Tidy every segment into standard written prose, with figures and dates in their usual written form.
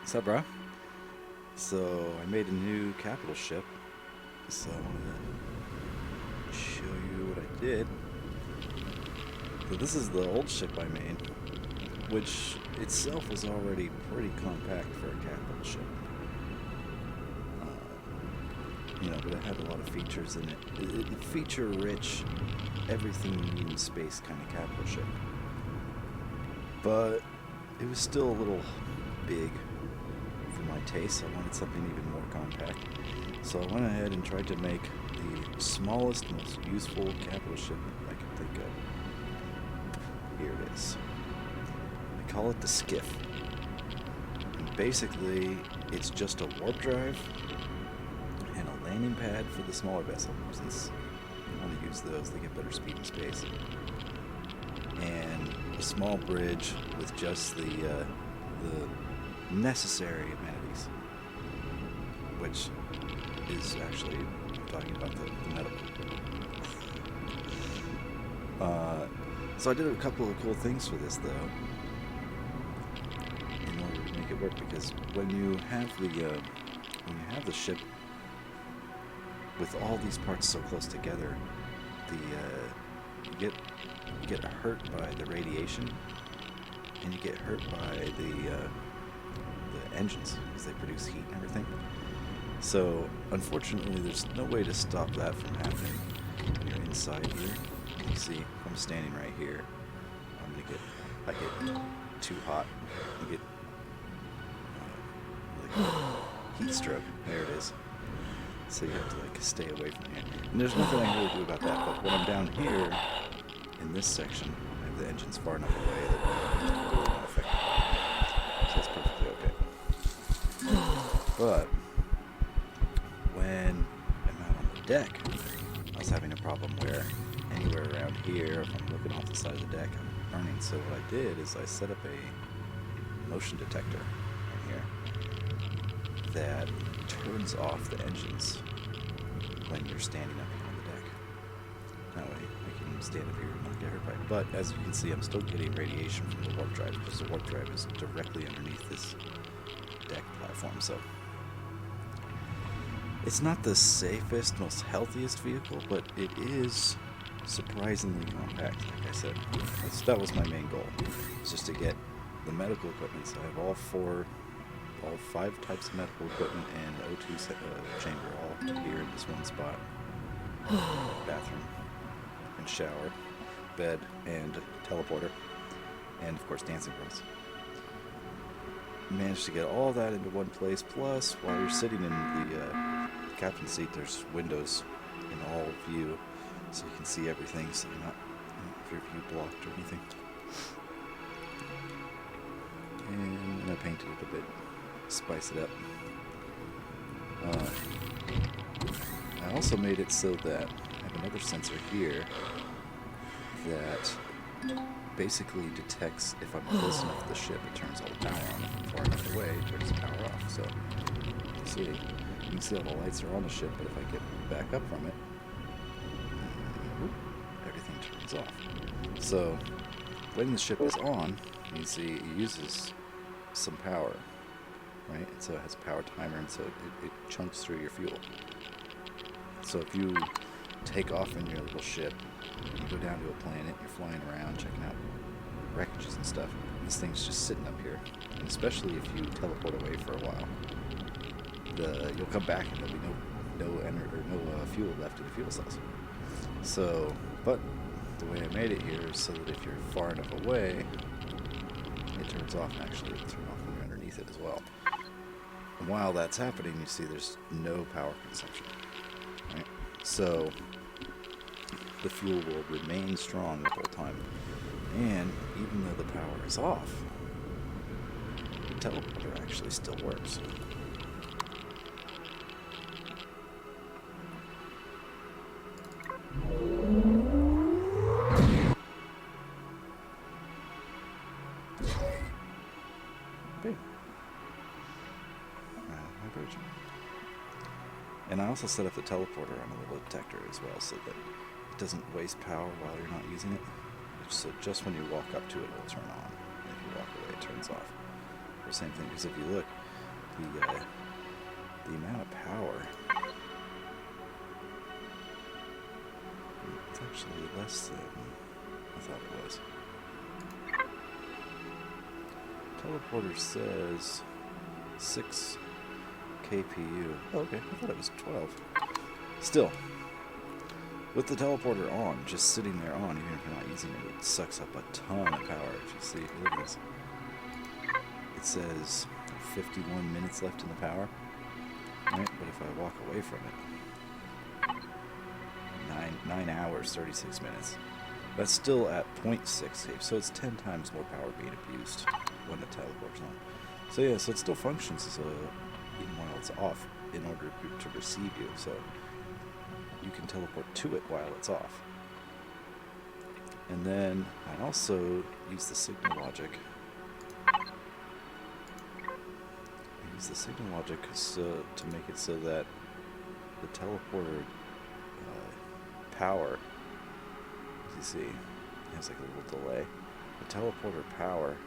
What's up, bro? So I made a new capital ship. So I'm gonna show you what I did. So this is the old ship I made, which itself was already pretty compact for a capital ship. But it had a lot of features in it. It feature-rich, everything you need in space kind of capital ship. But it was still a little big for my taste. I wanted something even more compact. So I went ahead and tried to make the smallest, most useful capital ship I could think of. Here it is. I call it the SKIFF. And basically, it's just a warp drive and a landing pad for the smaller vessel, since you want to use those, they get better speed in space. And a small bridge with just the necessary amenities, which is actually, I'm talking about the medical. So I did a couple of cool things for this, though, in order to make it work, because when you have the ship with all these parts so close together, you get hurt by the radiation, and you get hurt by the engines, because they produce heat and everything. So unfortunately, there's no way to stop that from happening when you're inside here. You see, if I'm standing right here, I get too hot. I get like heat stroke. There it is. So you have to stay away from here. And there's nothing I can really do about that. But when I'm down here in this section, I have the engines far enough away that it will not affect me. So it's perfectly okay. But when I'm out on the deck, I was having a problem where anywhere around here, if I'm looking off the side of the deck, I'm burning. So what I did is I set up a motion detector right here that turns off the engines when you're standing up on the deck. That way I can stand up here and not get hurt by it. But as you can see, I'm still getting radiation from the warp drive, because the warp drive is directly underneath this deck platform. So it's not the safest, most healthiest vehicle, but it is surprisingly compact, like I said. That was my main goal, was just to get the medical equipment. So I have all 5 types of medical equipment and O2 chamber all here in this one spot. Bathroom and shower, bed and teleporter, and of course dancing girls. Managed to get all that into one place, plus while you're sitting in the captain's seat, there's windows in all view, so you can see everything, so you're not have your view blocked or anything. And I painted it a bit, spice it up. I also made it so that I have another sensor here that basically detects if I'm close enough to the ship, it turns all the power on. If I'm far enough away, it turns the power off. So you can see all the lights are on the ship, but if I get back up from it, everything turns off. So when the ship is on, you can see it uses some power, right? So it has a power timer, and so it chunks through your fuel. So if you take off in your little ship, you go down to a planet, you're flying around, checking out wreckages and stuff, this thing's just sitting up here. And especially if you teleport away for a while, you'll come back and there'll be no fuel left in the fuel cells. So, but the way I made it here is so that if you're far enough away, it turns off, and actually it'll turn off when you're underneath it as well. And while that's happening, you see there's no power consumption, right? So the fuel will remain strong the whole time. And even though the power is off, the teleporter actually still works. And I also set up the teleporter on a little detector as well, so that it doesn't waste power while you're not using it. So just when you walk up to it, it'll turn on. And if you walk away, it turns off. Or same thing, because if you look, the amount of power. It's actually less than I thought it was. Teleporter says 6 KPU. Oh, okay, I thought it was 12. Still, with the teleporter on, just sitting there on, even if you're not using it, it sucks up a ton of power. If you see, look at this. It says 51 minutes left in the power, right? But if I walk away from it, 9 hours, 36 minutes. That's still at 0.6 K, so it's 10 times more power being abused when the teleport's on. So yeah, so it still functions as even while it's off in order to receive you. So you can teleport to it while it's off. And then I also use the signal logic. The signal logic to make it so that the teleporter power, as you see, it has like a little delay. The teleporter power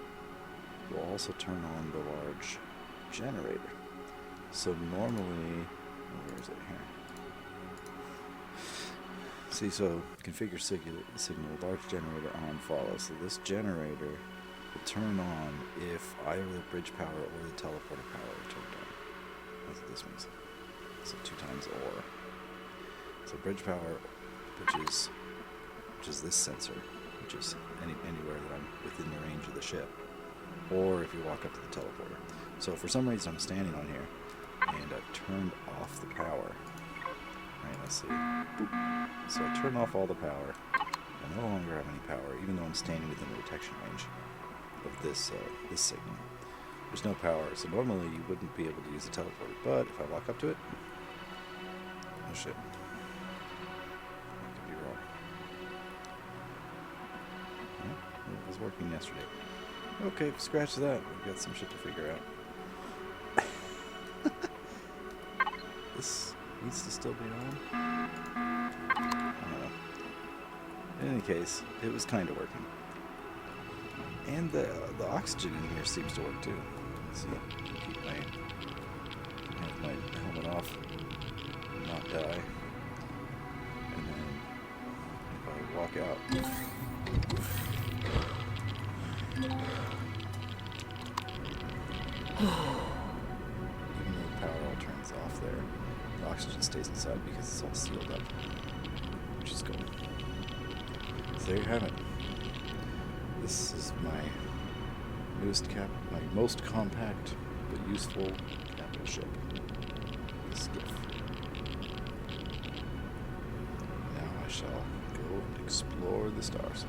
will also turn on the large generator. So normally, where is it here? See, so configure signal large generator on follow. So this generator will turn on if either the bridge power or the teleporter power are turned on. That's what this means. So 2 times or. So bridge power, which is this sensor, which is anywhere that I'm within the range of the ship, or if you walk up to the teleporter. So for some reason I'm standing on here, and I've turned off the power. Right, let's see. Boop. So I turn off all the power. I no longer have any power, even though I'm standing within the detection range of this signal. There's no power, so normally you wouldn't be able to use the teleporter, but if I walk up to it, oh shit, I could be wrong. Well, it was working yesterday. Okay, scratch that. We've got some shit to figure out. This needs to still be on. I don't know. In any case, it was kind of working. And the oxygen in here seems to work too. Let's see, keep my helmet off, not die, and then if I walk out, even though the power all turns off there, the oxygen stays inside because it's all sealed up, which is cool. So there you have it. This is my most compact but useful capital ship, the SKIFF. Now I shall go and explore the stars.